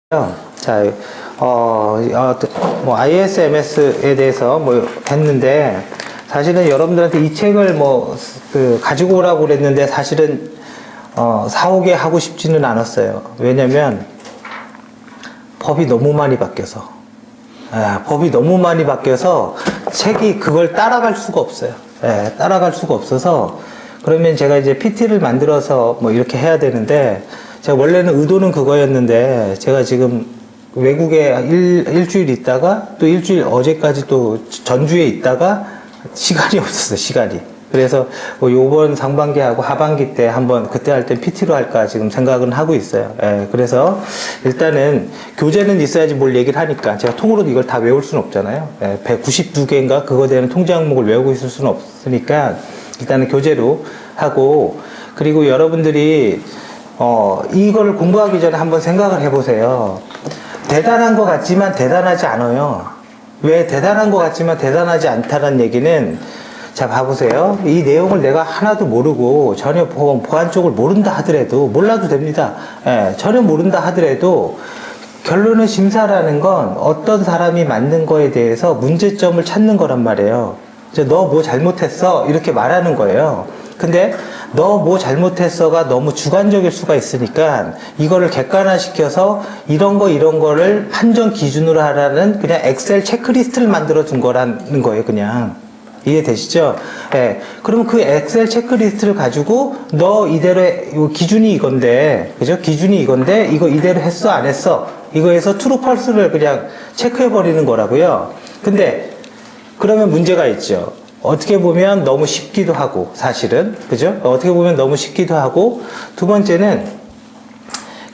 자, ISMS에 대해서 했는데, 사실은 여러분들한테 이 책을 가지고 오라고 그랬는데, 사실은, 사오게 하고 싶지는 않았어요. 왜냐면, 법이 너무 많이 바뀌어서. 법이 너무 많이 바뀌어서, 책이 그걸 따라갈 수가 없어요. 따라갈 수가 없어서, 그러면 제가 이제 PT를 만들어서 이렇게 해야 되는데, 제가 원래는 의도는 그거였는데, 제가 지금 외국에 일주일 있다가, 또 일주일 어제까지 또 전주에 있다가, 시간이 없었어요, 시간이. 그래서 요번 상반기하고 하반기 때 한번, 그때 할 땐 PT로 할까 지금 생각은 하고 있어요. 그래서 일단은 교재는 있어야지 뭘 얘기를 하니까, 제가 통으로 이걸 다 외울 수는 없잖아요. 192개인가 그거 되는 통제 항목을 외우고 있을 수는 없으니까, 일단은 교재로 하고, 그리고 여러분들이 이거를 공부하기 전에 한번 생각을 해보세요. 대단한 것 같지만 대단하지 않아요. 왜 대단한 것 같지만 대단하지 않다는 얘기는, 자, 봐보세요. 이 내용을 내가 하나도 모르고 전혀 보안 쪽을 모른다 하더라도, 몰라도 됩니다. 전혀 모른다 하더라도, 결론은 심사라는 건 어떤 사람이 만든 거에 대해서 문제점을 찾는 거란 말이에요. 너 뭐 잘못했어? 이렇게 말하는 거예요. 근데 너 뭐 잘못했어가 너무 주관적일 수가 있으니까 이거를 객관화시켜서 이런 거를 판정 기준으로 하라는 그냥 엑셀 체크리스트를 만들어 준 거라는 거예요, 그냥. 이해되시죠? 그러면 그 엑셀 체크리스트를 가지고 너 이대로 기준이 이건데, 그죠? 기준이 이건데 이거 이대로 했어, 안 했어? 이거에서 트루 펄스를 그냥 체크해 버리는 거라고요. 근데 그러면 문제가 있죠. 어떻게 보면 너무 쉽기도 하고, 사실은. 그죠? 어떻게 보면 너무 쉽기도 하고, 두 번째는,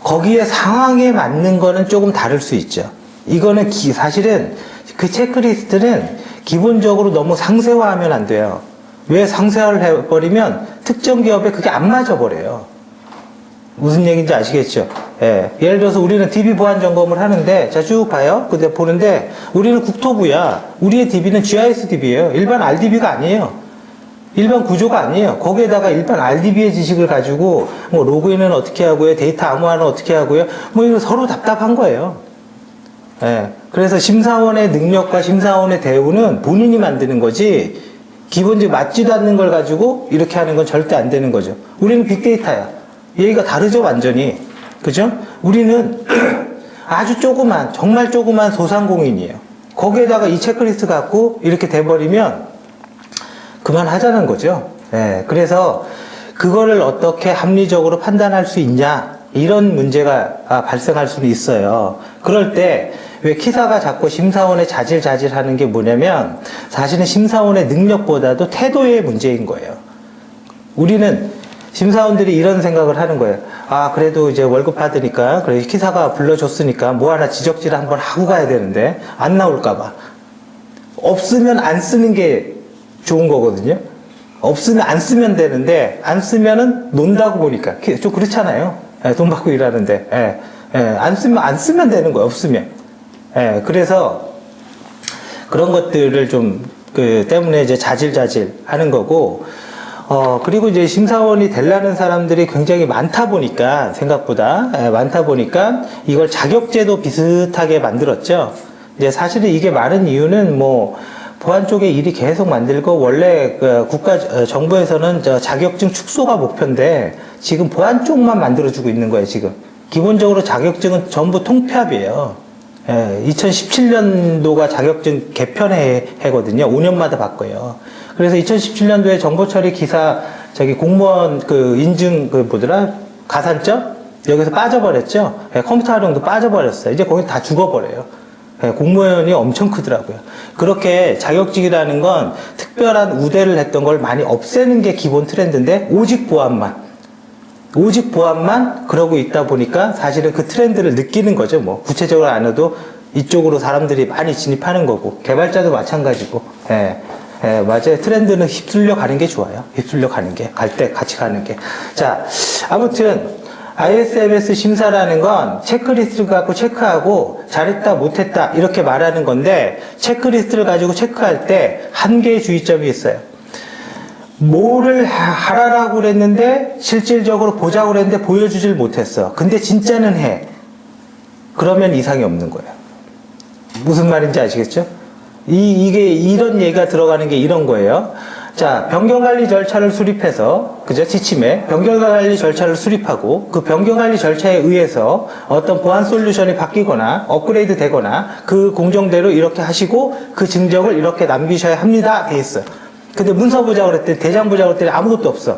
거기에 상황에 맞는 거는 조금 다를 수 있죠. 이거는 사실은, 그 체크리스트는 기본적으로 너무 상세화하면 안 돼요. 왜 상세화를 해버리면 특정 기업에 그게 안 맞아버려요. 무슨 얘기인지 아시겠죠? 예를 들어서 우리는 DB 보안 점검을 하는데, 자, 쭉 봐요. 근데 보는데, 우리는 국토부야. 우리의 DB는 GIS DB예요. 일반 RDB가 아니에요. 일반 구조가 아니에요. 거기에다가 일반 RDB의 지식을 가지고, 로그인은 어떻게 하고요, 데이터 암호화는 어떻게 하고요, 이거 서로 답답한 거예요. 그래서 심사원의 능력과 심사원의 대우는 본인이 만드는 거지, 기본적으로 맞지도 않는 걸 가지고 이렇게 하는 건 절대 안 되는 거죠. 우리는 빅데이터야. 얘기가 다르죠, 완전히. 그죠? 우리는 아주 조그만, 정말 조그만 소상공인이에요. 거기에다가 이 체크리스트 갖고 이렇게 돼버리면 그만하자는 거죠. 그래서 그거를 어떻게 합리적으로 판단할 수 있냐, 이런 문제가 발생할 수는 있어요. 그럴 때 왜 키사가 자꾸 심사원의 자질 하는 게 뭐냐면, 사실은 심사원의 능력보다도 태도의 문제인 거예요. 우리는 심사원들이 이런 생각을 하는 거예요. 그래도 이제 월급 받으니까, 그래, 키사가 불러줬으니까 뭐 하나 지적질 한번 하고 가야 되는데, 안 나올까봐. 없으면 안 쓰는 게 좋은 거거든요. 없으면 안 쓰면 되는데, 안 쓰면은 논다고 보니까. 좀 그렇잖아요. 돈 받고 일하는데. 안 쓰면 되는 거예요, 없으면. 그래서, 그런 것들을 때문에 이제 자질 하는 거고, 그리고 이제 심사원이 되려는 사람들이 굉장히 많다 보니까, 생각보다, 많다 보니까, 이걸 자격제도 비슷하게 만들었죠. 이제 사실은 이게 많은 이유는 보안 쪽에 일이 계속 만들고, 원래 정부에서는 자격증 축소가 목표인데, 지금 보안 쪽만 만들어주고 있는 거예요, 지금. 기본적으로 자격증은 전부 통폐합이에요. 2017년도가 자격증 개편해거든요. 5년마다 바꿔요. 그래서 2017년도에 정보처리 기사, 공무원 인증, 가산점? 여기서 빠져버렸죠? 컴퓨터 활용도 빠져버렸어요. 이제 거기 다 죽어버려요. 공무원이 엄청 크더라고요. 그렇게 자격증이라는 건 특별한 우대를 했던 걸 많이 없애는 게 기본 트렌드인데, 오직 보안만 그러고 있다 보니까 사실은 그 트렌드를 느끼는 거죠. 구체적으로 안 해도 이쪽으로 사람들이 많이 진입하는 거고, 개발자도 마찬가지고. 맞아요. 트렌드는 휩쓸려 가는 게 좋아요. 휩쓸려 가는 게. 갈 때 같이 가는 게. 자, 아무튼, ISMS 심사라는 건 체크리스트를 갖고 체크하고 잘했다, 못했다, 이렇게 말하는 건데, 체크리스트를 가지고 체크할 때 한 개의 주의점이 있어요. 뭐를 하라고 그랬는데, 실질적으로 보자고 그랬는데 보여주질 못했어. 근데 진짜는 해. 그러면 이상이 없는 거예요. 무슨 말인지 아시겠죠? 이게 이런 얘기가 들어가는 게 이런 거예요. 자, 변경관리 절차를 수립해서, 그죠? 지침에 변경관리 절차를 수립하고 그 변경관리 절차에 의해서 어떤 보안 솔루션이 바뀌거나 업그레이드 되거나 그 공정대로 이렇게 하시고 그 증정을 이렇게 남기셔야 합니다. 돼 있어요. 근데 문서 보자 그랬더니 대장 보자 그랬더니 아무것도 없어.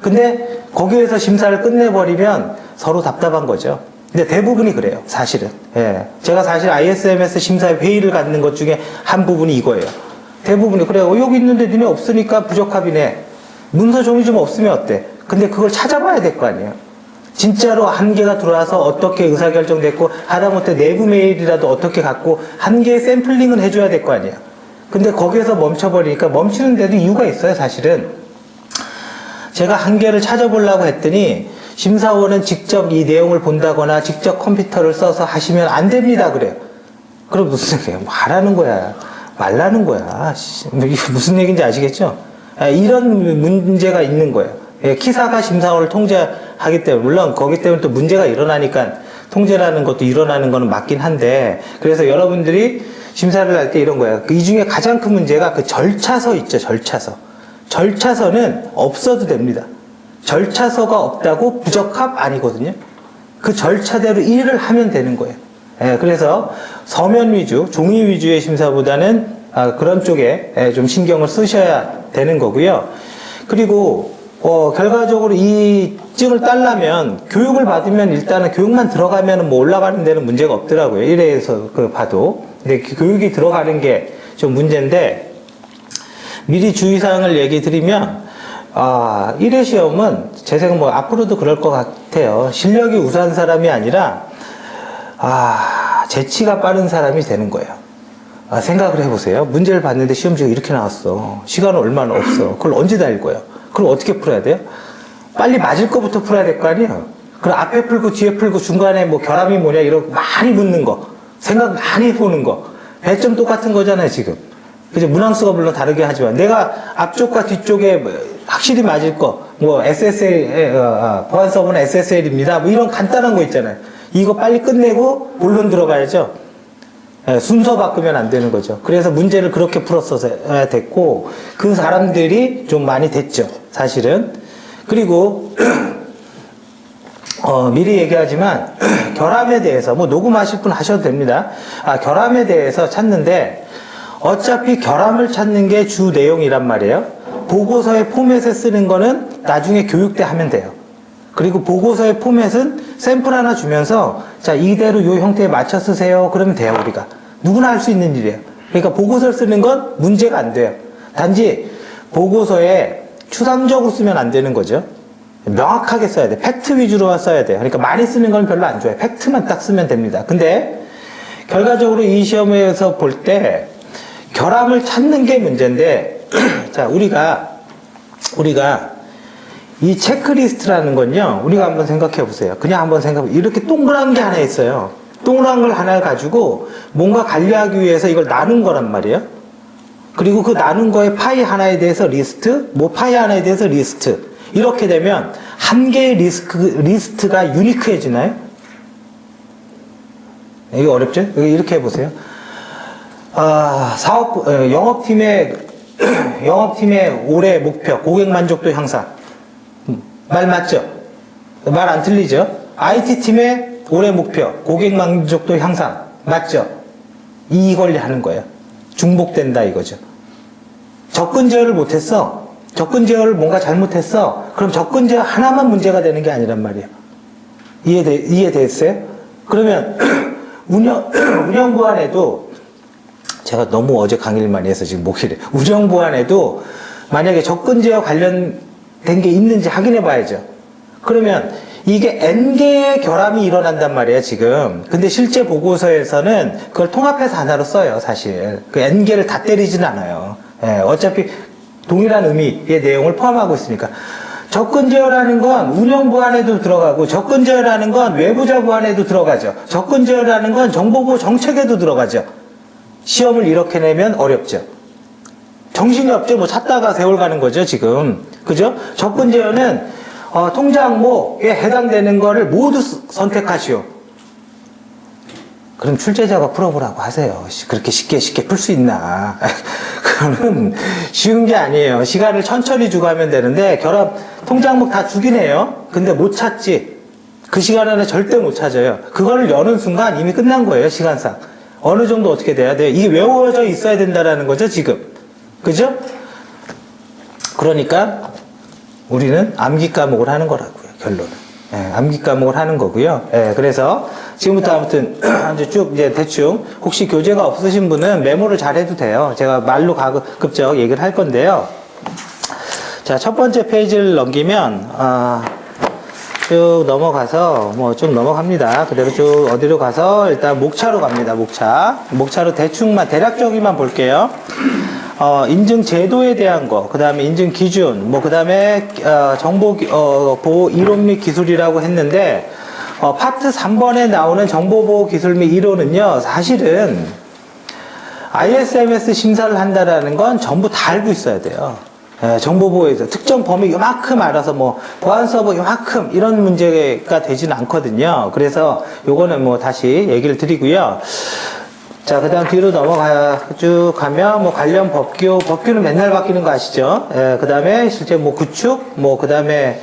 근데 거기에서 심사를 끝내버리면 서로 답답한 거죠. 근데 대부분이 그래요, 사실은. 예. 제가 사실 ISMS 심사 회의를 갖는 것 중에 한 부분이 이거예요. 대부분이 그래요. 여기 있는데 니네 없으니까 부적합이네. 문서 종이 좀 없으면 어때? 근데 그걸 찾아봐야 될 거 아니에요. 진짜로 한계가 들어와서 어떻게 의사결정됐고 하다못해 내부 메일이라도 어떻게 갖고 한계의 샘플링은 해줘야 될 거 아니에요. 근데 거기에서 멈춰버리니까 멈추는 데도 이유가 있어요, 사실은. 제가 한계를 찾아보려고 했더니 심사원은 직접 이 내용을 본다거나 직접 컴퓨터를 써서 하시면 안 됩니다, 그래요. 그럼 무슨 얘기예요? 뭐 하라는 거야. 말라는 거야. 이게 무슨 얘기인지 아시겠죠? 이런 문제가 있는 거예요. 키사가 심사원을 통제하기 때문에, 물론 거기 때문에 또 문제가 일어나니까 통제라는 것도 일어나는 거는 맞긴 한데, 그래서 여러분들이 심사를 할 때 이런 거예요. 이 중에 가장 큰 문제가 그 절차서 있죠, 절차서. 절차서는 없어도 됩니다. 절차서가 없다고 부적합 아니거든요. 그 절차대로 일을 하면 되는 거예요. 그래서 서면 위주, 종이 위주의 심사보다는 그런 쪽에 좀 신경을 쓰셔야 되는 거고요. 그리고 결과적으로 이 증을 따려면 교육을 받으면 일단은 교육만 들어가면 뭐 올라가는 데는 문제가 없더라고요. 1회에서 봐도. 근데 교육이 들어가는 게 좀 문제인데, 미리 주의사항을 얘기 드리면 1회 시험은 제 생각은 뭐 앞으로도 그럴 것 같아요. 실력이 우수한 사람이 아니라 재치가 빠른 사람이 되는 거예요. 생각을 해보세요. 문제를 봤는데 시험지가 이렇게 나왔어. 시간은 얼마나 없어. 그걸 언제 다 읽어요? 그걸 어떻게 풀어야 돼요? 빨리 맞을 거부터 풀어야 될 거 아니에요? 그럼 앞에 풀고 뒤에 풀고 중간에 뭐 결함이 뭐냐 이런 많이 묻는 거, 생각 많이 해보는 거, 배점 똑같은 거잖아요, 지금. 그죠? 문항수가 물론 다르게 하지만 내가 앞쪽과 뒤쪽에 확실히 맞을 거, 뭐 SSL, 보안 서버는 SSL입니다. 뭐 이런 간단한 거 있잖아요. 이거 빨리 끝내고 본론 들어가야죠. 순서 바꾸면 안 되는 거죠. 그래서 문제를 그렇게 풀었어야 됐고, 그 사람들이 좀 많이 됐죠, 사실은. 그리고 미리 얘기하지만 결함에 대해서 뭐 녹음하실 분 하셔도 됩니다. 결함에 대해서 찾는데 어차피 결함을 찾는 게 주 내용이란 말이에요. 보고서의 포맷에 쓰는 거는 나중에 교육 때 하면 돼요. 그리고 보고서의 포맷은 샘플 하나 주면서 자, 이대로 요 형태에 맞춰 쓰세요. 그러면 돼요, 우리가. 누구나 할 수 있는 일이에요. 그러니까 보고서를 쓰는 건 문제가 안 돼요. 단지 보고서에 추상적으로 쓰면 안 되는 거죠. 명확하게 써야 돼. 팩트 위주로만 써야 돼요. 그러니까 많이 쓰는 건 별로 안 좋아요. 팩트만 딱 쓰면 됩니다. 근데 결과적으로 이 시험에서 볼 때 결함을 찾는 게 문제인데 자, 우리가 이 체크리스트라는 건요, 우리가 한번 생각해 보세요. 그냥 한번 이렇게 동그란 게 하나 있어요. 동그란 걸 하나 가지고 뭔가 관리하기 위해서 이걸 나눈 거란 말이에요. 그리고 그 나눈 거에 파이 하나에 대해서 리스트, 뭐 파이 하나에 대해서 리스트. 이렇게 되면 한 개의 리스트가 유니크해지나요? 이거 어렵죠? 이렇게 해보세요. 영업팀의 올해 목표, 고객 만족도 향상. 말 맞죠? 말 안 틀리죠? IT팀의 올해 목표, 고객 만족도 향상. 맞죠? 이걸 하는 거예요. 중복된다 이거죠. 접근 제어를 못했어. 접근 제어를 뭔가 잘못했어. 그럼 접근 제어 하나만 문제가 되는 게 아니란 말이에요. 이해됐어요? 그러면 운영 보안에도 제가 너무 어제 강의를 많이 해서 지금 목이 이래. 운영 보안에도 만약에 접근 제어 관련된 게 있는지 확인해 봐야죠. 그러면 이게 N개의 결함이 일어난단 말이에요, 지금. 근데 실제 보고서에서는 그걸 통합해서 하나로 써요, 사실. 그 N개를 다 때리진 않아요. 어차피 동일한 의미의 내용을 포함하고 있으니까. 접근 제어라는 건 운영 보안에도 들어가고, 접근 제어라는 건 외부자 보안에도 들어가죠. 접근 제어라는 건 정보보호 정책에도 들어가죠. 시험을 이렇게 내면 어렵죠. 정신이 없죠. 뭐 찾다가 세월 가는 거죠, 지금. 그죠? 접근 제어는 통장 항목에 해당되는 거를 모두 선택하시오. 그럼 출제자가 풀어보라고 하세요. 그렇게 쉽게 풀 수 있나. 그거는 쉬운 게 아니에요. 시간을 천천히 주고 하면 되는데, 결합 통장목 다 주긴 해요. 근데 못 찾지. 그 시간 안에 절대 못 찾아요. 그거를 여는 순간 이미 끝난 거예요, 시간상. 어느 정도 어떻게 돼야 돼요? 이게 외워져 있어야 된다라는 거죠, 지금. 그죠? 그러니까, 우리는 암기 과목을 하는 거라고요, 결론은. 예, 암기 과목을 하는 거고요. 예, 그래서 지금부터 아무튼 이제 쭉 이제 대충 혹시 교재가 없으신 분은 메모를 잘 해도 돼요. 제가 말로 가급적 얘기를 할 건데요. 자, 첫 번째 페이지를 넘기면 쭉 넘어가서 뭐 쭉 넘어갑니다. 그대로 쭉 어디로 가서 일단 목차로 갑니다. 목차로 대충만 대략적이만 볼게요. 인증 제도에 대한 거, 그 다음에 인증 기준, 그 다음에, 정보, 보호 이론 및 기술이라고 했는데, 파트 3번에 나오는 정보보호 기술 및 이론은요, 사실은, ISMS 심사를 한다라는 건 전부 다 알고 있어야 돼요. 예, 정보보호에서 특정 범위 요만큼 알아서 보안 서버 요만큼 이런 문제가 되지는 않거든요. 그래서 요거는 다시 얘기를 드리고요. 자, 그 다음 뒤로 쭉 가면, 관련 법규는 맨날 바뀌는 거 아시죠? 예, 그 다음에 실제 구축, 그 다음에,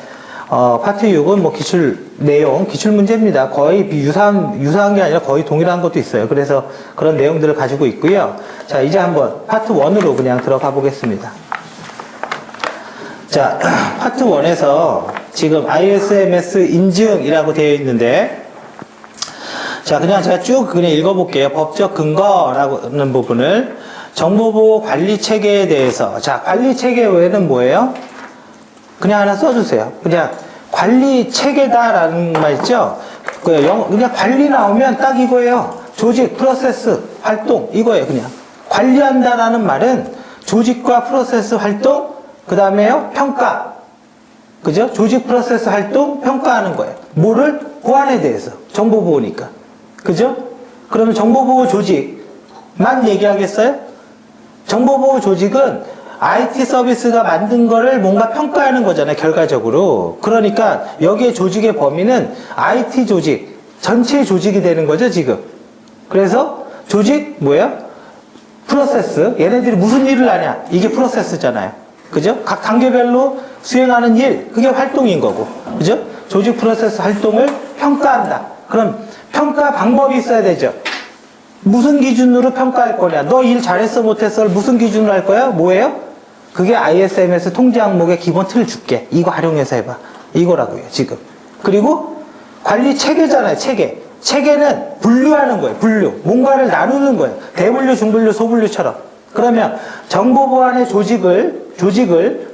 파트 6은 기출 내용, 기출 문제입니다. 거의 유사한 게 아니라 거의 동일한 것도 있어요. 그래서 그런 내용들을 가지고 있고요. 자, 이제 한번 파트 1으로 그냥 들어가 보겠습니다. 자, 파트 1에서 지금 ISMS 인증이라고 되어 있는데, 자, 그냥 제가 쭉 그냥 읽어볼게요. 법적 근거라는 부분을. 정보보호 관리 체계에 대해서. 자, 관리 체계 외에는 뭐예요? 그냥 하나 써주세요. 그냥 관리 체계다라는 말 있죠? 그냥 관리 나오면 딱 이거예요. 조직, 프로세스, 활동, 이거예요, 그냥. 관리한다라는 말은 조직과 프로세스 활동, 그 다음에요, 평가. 그죠? 조직, 프로세스, 활동, 평가하는 거예요. 뭐를? 보안에 대해서. 정보보호니까. 그죠? 그러면 정보보호 조직만 얘기하겠어요? 정보보호 조직은 IT 서비스가 만든 거를 뭔가 평가하는 거잖아요, 결과적으로. 그러니까 여기에 조직의 범위는 IT 조직, 전체 조직이 되는 거죠, 지금. 그래서 조직, 뭐예요? 프로세스. 얘네들이 무슨 일을 하냐? 이게 프로세스잖아요. 그죠? 각 단계별로 수행하는 일, 그게 활동인 거고. 그죠? 조직 프로세스 활동을 평가한다. 그럼 평가 방법이 있어야 되죠. 무슨 기준으로 평가할 거냐? 너 일 잘했어 못했어를 무슨 기준으로 할 거야? 뭐예요? 그게 ISMS 통제 항목의 기본 틀을 줄게. 이거 활용해서 해봐. 이거라고요, 지금. 그리고 관리 체계잖아요, 체계. 체계는 분류하는 거예요, 분류. 뭔가를 나누는 거예요. 대분류, 중분류, 소분류처럼. 그러면 정보보안의 조직을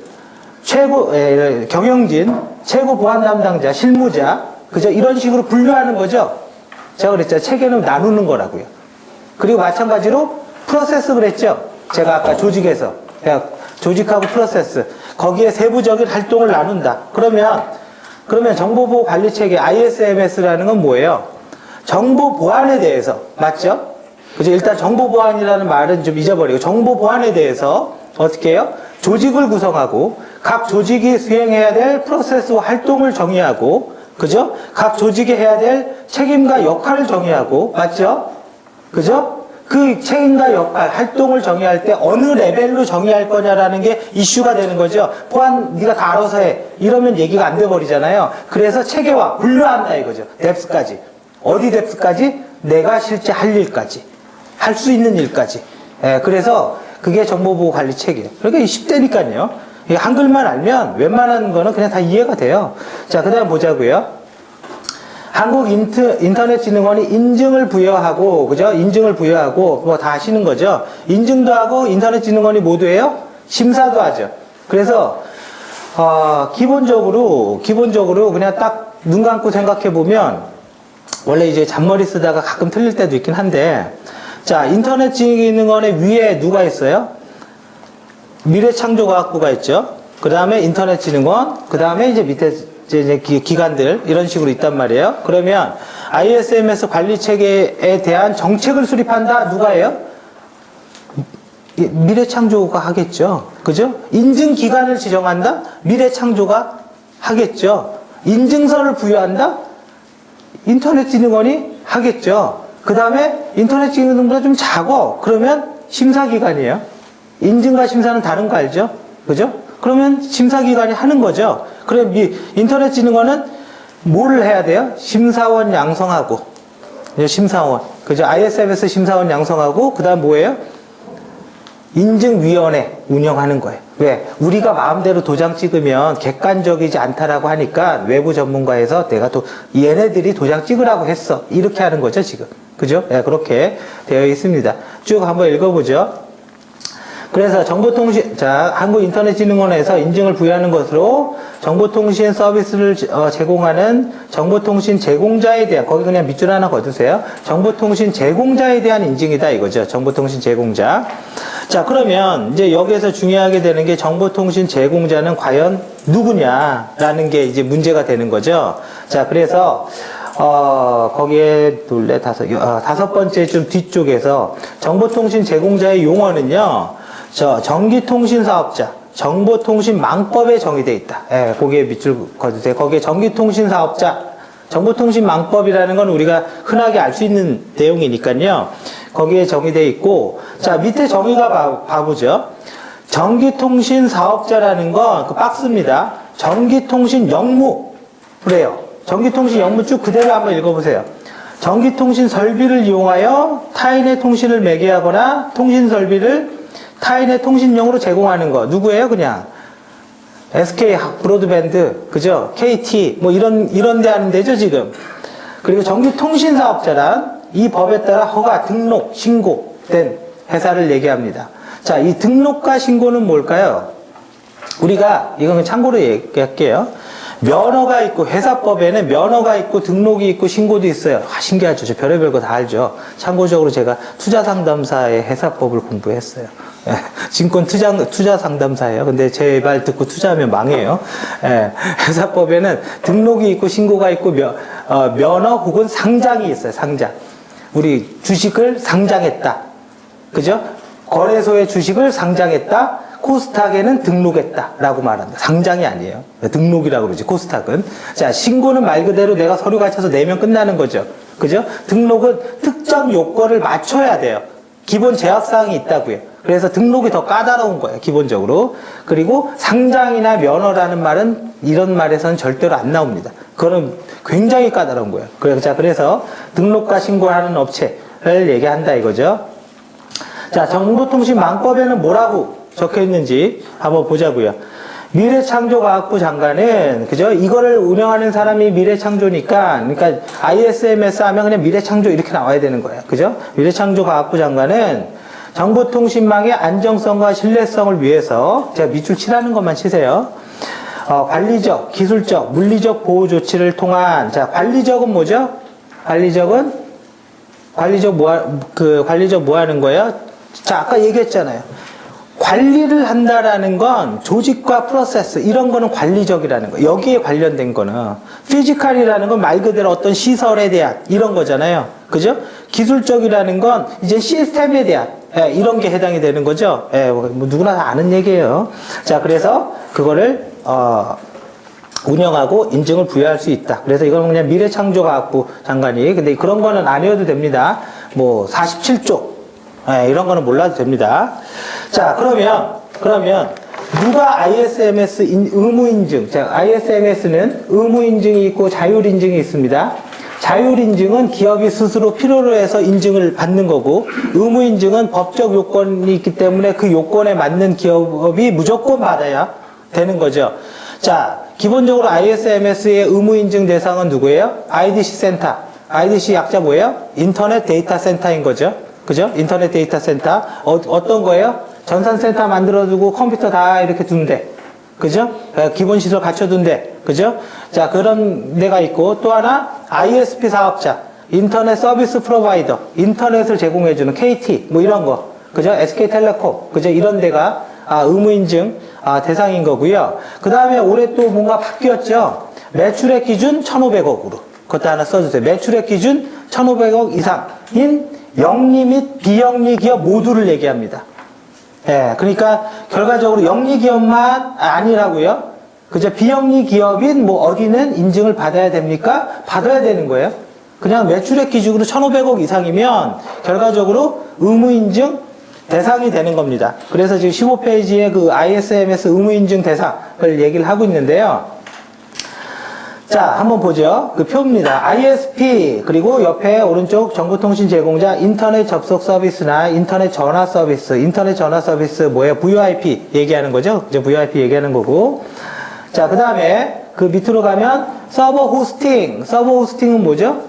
경영진, 최고 보안 담당자, 실무자, 그죠? 이런 식으로 분류하는 거죠. 제가 그랬죠. 체계는 나누는 거라고요. 그리고 마찬가지로 프로세스 그랬죠. 제가 아까 조직에서. 조직하고 프로세스. 거기에 세부적인 활동을 나눈다. 그러면 정보보호 관리 체계, ISMS라는 건 뭐예요? 정보 보안에 대해서. 맞죠? 그죠? 일단 정보 보안이라는 말은 좀 잊어버리고, 정보 보안에 대해서 어떻게 해요? 조직을 구성하고, 각 조직이 수행해야 될 프로세스와 활동을 정의하고, 그죠? 각 조직이 해야 될 책임과 역할을 정의하고, 맞죠? 그죠? 그 책임과 역할, 활동을 정의할 때 어느 레벨로 정의할 거냐라는 게 이슈가 되는 거죠. 보안 네가 다 알아서 해. 이러면 얘기가 안 돼버리잖아요. 그래서 체계화, 분류한다 이거죠. 뎁스까지. 어디 뎁스까지? 내가 실제 할 일까지. 할 수 있는 일까지. 예, 그래서 그게 정보보호 관리 체계예요. 그러니까 10대니까요. 한글만 알면 웬만한 거는 그냥 다 이해가 돼요. 자, 그 다음 보자고요. 한국인터넷진흥원이 인증을 부여하고, 그죠? 인증을 부여하고, 다 하시는 거죠? 인증도 하고, 인터넷진흥원이 모두 해요? 심사도 하죠. 그래서, 기본적으로 그냥 딱 눈 감고 생각해보면, 원래 이제 잔머리 쓰다가 가끔 틀릴 때도 있긴 한데, 자, 인터넷진흥원의 위에 누가 있어요? 미래창조과학부가 있죠. 그 다음에 인터넷진흥원, 그 다음에 이제 밑에 이제 기관들 이런 식으로 있단 말이에요. 그러면 ISMS 관리 체계에 대한 정책을 수립한다. 누가 해요? 미래창조가 하겠죠. 그죠? 인증 기관을 지정한다. 미래창조가 하겠죠. 인증서를 부여한다. 인터넷진흥원이 하겠죠. 그 다음에 인터넷 기능보다 좀 작어. 그러면 심사기관이에요. 인증과 심사는 다른 거 알죠? 그죠? 그러면 심사기관이 하는 거죠. 그럼 이 인터넷 진흥원은 뭘 해야 돼요? 심사원 양성하고. 심사원. 그죠? ISMS 심사원 양성하고, 그 다음 뭐예요? 인증위원회 운영하는 거예요. 왜? 우리가 마음대로 도장 찍으면 객관적이지 않다라고 하니까 외부 전문가에서 내가 또 얘네들이 도장 찍으라고 했어. 이렇게 하는 거죠, 지금. 그죠? 네, 그렇게 되어 있습니다. 쭉 한번 읽어보죠. 그래서 정보통신, 자, 한국인터넷진흥원에서 인증을 부여하는 것으로 정보통신 서비스를 제공하는 정보통신 제공자에 대한, 거기 그냥 밑줄 하나 거두세요. 정보통신 제공자에 대한 인증이다 이거죠. 정보통신 제공자. 자, 그러면 이제 여기에서 중요하게 되는 게 정보통신 제공자는 과연 누구냐라는 게 이제 문제가 되는 거죠. 자, 그래서 거기에 다섯 번째 좀 뒤쪽에서 정보통신 제공자의 용어는요, 전기통신 사업자, 정보통신망법에 정의되어 있다. 예, 거기에 밑줄 거두세요. 거기에 전기통신 사업자, 정보통신망법이라는 건 우리가 흔하게 알 수 있는 내용이니까요. 거기에 정의되어 있고, 자, 밑에 정의가 봐보죠. 전기통신 사업자라는 건 그 박스입니다. 전기통신 영무. 그래요. 전기통신 영무 쭉 그대로 한번 읽어보세요. 전기통신 설비를 이용하여 타인의 통신을 매개하거나 통신 설비를 타인의 통신용으로 제공하는 거. 누구예요? 그냥 SK 브로드밴드, 그죠? KT, 뭐 이런 데 하는 데죠, 지금. 그리고 전기통신 사업자란 이 법에 따라 허가, 등록, 신고된 회사를 얘기합니다. 자, 이 등록과 신고는 뭘까요? 우리가, 이건 참고로 얘기할게요. 면허가 있고, 회사법에는 면허가 있고, 등록이 있고, 신고도 있어요. 아, 신기하죠. 저 별의별 거 다 알죠. 참고적으로 제가 투자상담사의 회사법을 공부했어요. 예, 증권 투자 상담사예요. 근데 제 말 듣고 투자하면 망해요. 예, 회사법에는 등록이 있고, 신고가 있고, 면허 혹은 상장이 있어요. 상장. 우리 주식을 상장했다. 그죠? 거래소에 주식을 상장했다. 코스닥에는 등록했다. 라고 말한다. 상장이 아니에요. 등록이라고 그러지, 코스닥은. 자, 신고는 말 그대로 내가 서류 갖춰서 내면 끝나는 거죠. 그죠? 등록은 특정 요건을 맞춰야 돼요. 기본 제약사항이 있다고요. 그래서 등록이 더 까다로운 거예요, 기본적으로. 그리고 상장이나 면허라는 말은 이런 말에서는 절대로 안 나옵니다. 그거는 굉장히 까다로운 거예요. 그래서 등록과 신고하는 업체를 얘기한다 이거죠. 자, 정보통신망법에는 뭐라고 적혀 있는지 한번 보자고요. 미래창조과학부 장관은, 그죠? 이거를 운영하는 사람이 미래창조니까, 그러니까 ISMS 하면 그냥 미래창조 이렇게 나와야 되는 거예요. 그죠? 미래창조과학부 장관은 정보통신망의 안정성과 신뢰성을 위해서, 제가 밑줄 치라는 것만 치세요. 관리적, 기술적, 물리적 보호 조치를 통한, 자, 관리적은 뭐죠? 관리적 뭐 하는 거예요? 자, 아까 얘기했잖아요. 관리를 한다라는 건 조직과 프로세스 이런 거는 관리적이라는 거. 여기에 관련된 거는 피지컬이라는 건 말 그대로 어떤 시설에 대한 이런 거잖아요. 그죠? 기술적이라는 건 이제 시스템에 대한 이런 게 해당이 되는 거죠. 뭐 누구나 다 아는 얘기예요. 자, 그래서 그거를 운영하고 인증을 부여할 수 있다. 그래서 이건 그냥 미래창조과학부 장관이, 근데 그런 거는 안 외워도 됩니다. 뭐 47조 이런 거는 몰라도 됩니다. 자, 그러면 누가 ISMS 의무인증, 자, ISMS는 의무인증이 있고 자율인증이 있습니다. 자율인증은 기업이 스스로 필요로 해서 인증을 받는 거고, 의무인증은 법적 요건이 있기 때문에 그 요건에 맞는 기업이 무조건 받아야 되는 거죠. 자, 기본적으로 ISMS의 의무인증 대상은 누구예요? IDC 센터. IDC 약자 뭐예요? 인터넷 데이터 센터인 거죠. 그죠? 인터넷 데이터 센터. 어떤 거예요? 전산센터 만들어두고 컴퓨터 다 이렇게 둔대. 그죠? 기본 시설 갖춰둔대. 그죠? 자, 그런 데가 있고, 또 하나, ISP 사업자. 인터넷 서비스 프로바이더. 인터넷을 제공해주는 KT. 뭐 이런 거. 그죠? SK텔레콤. 그죠? 이런 데가, 의무인증, 대상인 거고요. 그 다음에 올해 또 뭔가 바뀌었죠? 매출액 기준 1,500억으로. 그것도 하나 써주세요. 매출액 기준 1,500억 이상인 영리 및 비영리 기업 모두를 얘기합니다. 예, 그러니까 결과적으로 영리 기업만 아니라고요. 그죠? 비영리 기업인 뭐 어디는 인증을 받아야 됩니까? 받아야 되는 거예요. 그냥 매출액 기준으로 1,500억 이상이면 결과적으로 의무인증 대상이 되는 겁니다. 그래서 지금 15페이지에 그 ISMS 의무인증 대상을 얘기를 하고 있는데요. 자, 한번 보죠. 그 표입니다. ISP, 그리고 옆에 오른쪽 정보통신 제공자 인터넷 접속 서비스나 인터넷 전화 서비스, 인터넷 전화 서비스 뭐예요? VoIP 얘기하는 거죠? 이제 VoIP 얘기하는 거고. 자, 그 다음에 그 밑으로 가면 서버 호스팅. 서버 호스팅은 뭐죠?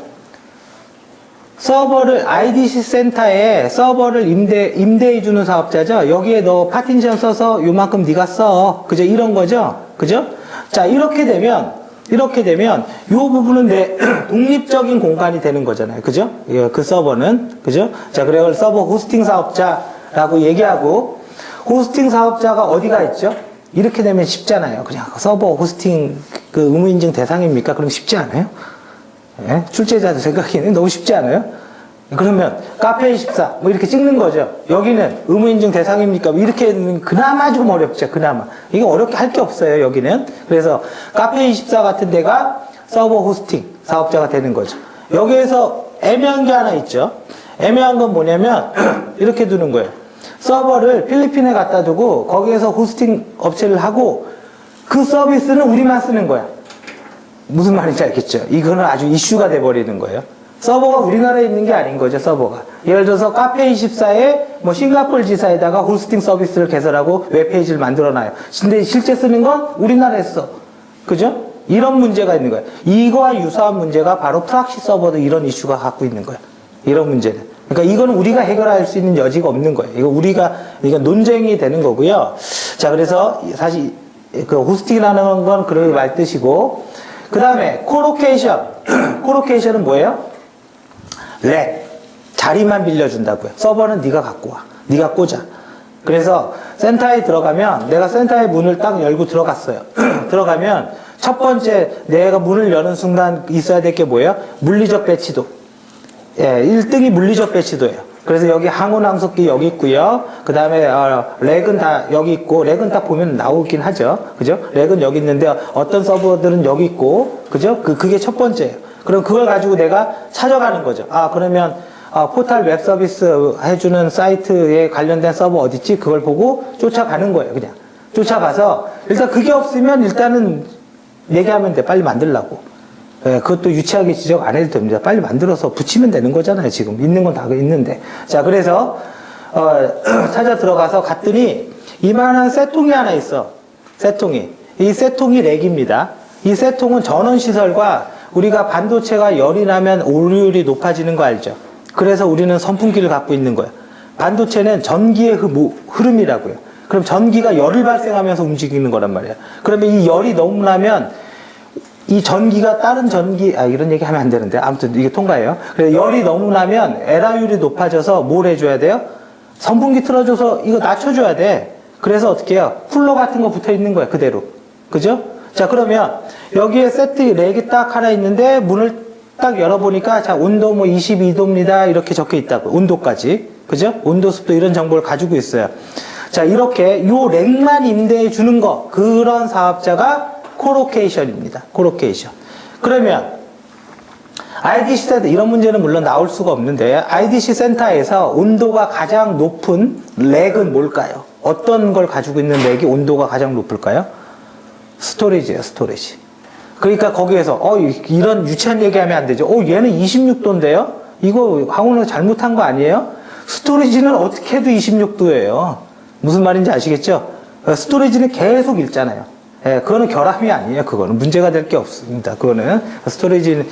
서버를 IDC 센터에 서버를 임대해 주는 사업자죠. 여기에 너 파티션 써서 요만큼 네가 써. 그죠? 이런 거죠. 그죠? 자, 이렇게 되면 이 부분은 내 독립적인 공간이 되는 거잖아요. 그죠? 그 서버는. 그죠? 자, 그래서 서버 호스팅 사업자라고 얘기하고, 호스팅 사업자가 어디가 있죠? 이렇게 되면 쉽잖아요. 그냥 서버 호스팅 그 의무인증 대상입니까? 그럼 쉽지 않아요? 예? 출제자도 생각에는 너무 쉽지 않아요? 그러면 카페24 뭐 이렇게 찍는 거죠. 여기는 의무인증 대상입니까? 뭐 이렇게 그나마 좀 어렵죠. 그나마 이게 어렵게 할 게 없어요. 여기는. 그래서 카페24 같은 데가 서버 호스팅 사업자가 되는 거죠. 여기에서 애매한 게 하나 있죠. 애매한 건 뭐냐면 이렇게 두는 거예요. 서버를 필리핀에 갖다 두고 거기에서 호스팅 업체를 하고 그 서비스는 우리만 쓰는 거야. 무슨 말인지 알겠죠? 이거는 아주 이슈가 돼버리는 거예요. 서버가 우리나라에 있는 게 아닌 거죠, 서버가. 예를 들어서 카페24에 뭐 싱가포르 지사에다가 호스팅 서비스를 개설하고 웹페이지를 만들어놔요. 근데 실제 쓰는 건 우리나라에서. 그죠? 이런 문제가 있는 거예요. 이거와 유사한 문제가 바로 프락시 서버도 이런 이슈가 갖고 있는 거예요. 이런 문제는. 그러니까 이거는 우리가 해결할 수 있는 여지가 없는 거예요. 이거 논쟁이 되는 거고요. 자, 그래서 사실 그 호스팅이라는 건 그런 말 뜻이고, 그 다음에 코로케이션. 코로케이션은 뭐예요? 렉. 자리만 빌려준다고요. 서버는 네가 갖고 와. 네가 꽂아. 그래서 센터에 들어가면 내가 센터의 문을 딱 열고 들어갔어요. 들어가면 첫 번째 내가 문을 여는 순간 있어야 될 게 뭐예요? 물리적 배치도. 예, 1등이 물리적 배치도예요. 그래서 여기 항원 항속기 여기 있고요. 그 다음에 렉은 다 여기 있고, 렉은 딱 보면 나오긴 하죠. 그죠? 렉은 여기 있는데 어떤 서버들은 여기 있고, 그죠? 그게 첫 번째예요. 그럼 그걸 가지고 내가 찾아가는 거죠. 아, 그러면 포탈 웹 서비스 해주는 사이트에 관련된 서버 어딨지? 그걸 보고 쫓아가는 거예요. 그냥 쫓아가서 일단 그게 없으면 일단은 얘기하면 돼. 빨리 만들라고. 예, 그것도 유치하게 지적 안 해도 됩니다. 빨리 만들어서 붙이면 되는 거잖아요. 지금 있는 건 다 있는데. 자, 그래서 찾아 들어가서 갔더니 이만한 쇠통이 하나 있어. 쇠통이. 이 쇠통이 렉입니다. 이 쇠통은 전원 시설과 우리가 반도체가 열이 나면 오류율이 높아지는 거 알죠? 그래서 우리는 선풍기를 갖고 있는 거예요. 반도체는 전기의 흐름이라고요. 그럼 전기가 열을 발생하면서 움직이는 거란 말이에요. 그러면 이 열이 너무 나면 이 전기가 다른 전기, 이런 얘기 하면 안 되는데. 아무튼 이게 통과예요. 그래서 열이 너무 나면 에라율이 높아져서 뭘 해줘야 돼요? 선풍기 틀어줘서 이거 낮춰줘야 돼. 그래서 어떻게 해요? 쿨러 같은 거 붙어 있는 거예요. 그대로. 그죠? 자, 그러면 여기에 세트 렉이 딱 하나 있는데 문을 딱 열어보니까 자, 온도 뭐 22도입니다. 이렇게 적혀 있다고. 온도까지. 그죠? 온도, 습도 이런 정보를 가지고 있어요. 자, 이렇게 요 렉만 임대해 주는 거. 그런 사업자가 코로케이션입니다. 코로케이션. 그러면 IDC 센터, 이런 문제는 물론 나올 수가 없는데 IDC 센터에서 온도가 가장 높은 렉은 뭘까요? 어떤 걸 가지고 있는 렉이 온도가 가장 높을까요? 스토리지예요, 스토리지. 그러니까 거기에서 이런 유치한 얘기하면 안 되죠. 얘는 26도인데요? 이거 항우는 잘못한 거 아니에요? 스토리지는 어떻게 해도 26도예요. 무슨 말인지 아시겠죠? 스토리지는 계속 읽잖아요. 예, 그거는 결함이 아니에요. 그거는 문제가 될 게 없습니다. 그거는 스토리지는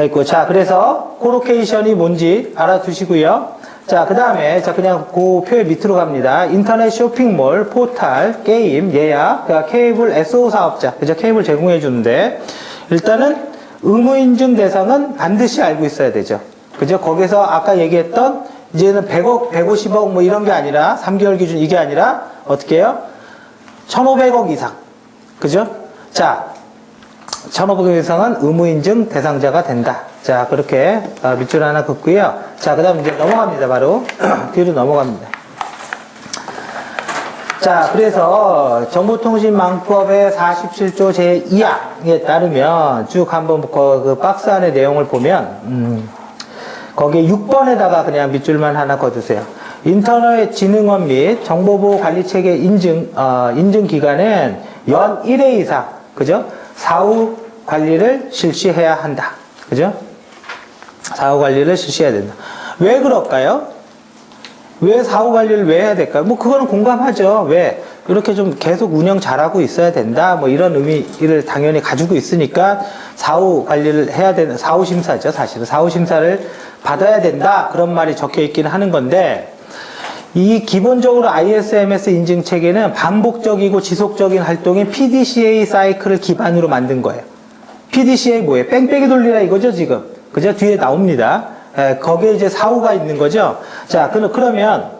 있고. 자, 그래서 코로케이션이 뭔지 알아두시고요. 자, 그 다음에, 그냥 그 표의 밑으로 갑니다. 인터넷 쇼핑몰, 포탈, 게임, 예약, 케이블 SO 사업자. 그죠? 케이블 제공해 주는데, 일단은 의무인증 대상은 반드시 알고 있어야 되죠. 그죠? 거기서 아까 얘기했던, 이제는 100억, 150억 뭐 이런 게 아니라, 3개월 기준 이게 아니라, 어떻게 해요? 1,500억 이상. 그죠? 자, 1,500억 이상은 의무인증 대상자가 된다. 자, 그렇게 밑줄 하나 긋고요. 자, 그 다음 이제 넘어갑니다. 바로 뒤로 넘어갑니다. 자, 그래서 정보통신망법의 47조 제2항에 따르면 쭉 한번 그 박스 안의 내용을 보면, 거기에 6번에다가 그냥 밑줄만 하나 거두세요. 인터넷진흥원 및 정보보호관리체계 인증기관은 연 1회 이상, 그죠? 사후 관리를 실시해야 한다. 그죠? 사후 관리를 실시해야 된다. 왜 그럴까요? 왜 사후 관리를 왜 해야 될까요? 뭐 그거는 공감하죠. 왜? 이렇게 좀 계속 운영 잘하고 있어야 된다. 뭐 이런 의미를 당연히 가지고 있으니까 사후 관리를 해야 되는, 사후 심사죠. 사실은 사후 심사를 받아야 된다. 그런 말이 적혀 있긴 하는 건데, 이 기본적으로 ISMS 인증 체계는 반복적이고 지속적인 활동인 PDCA 사이클을 기반으로 만든 거예요. PDCA 뭐예요? 뺑뺑이 돌리라 이거죠, 지금. 그죠? 뒤에 나옵니다. 거기에 이제 사후가 있는 거죠. 자, 그러면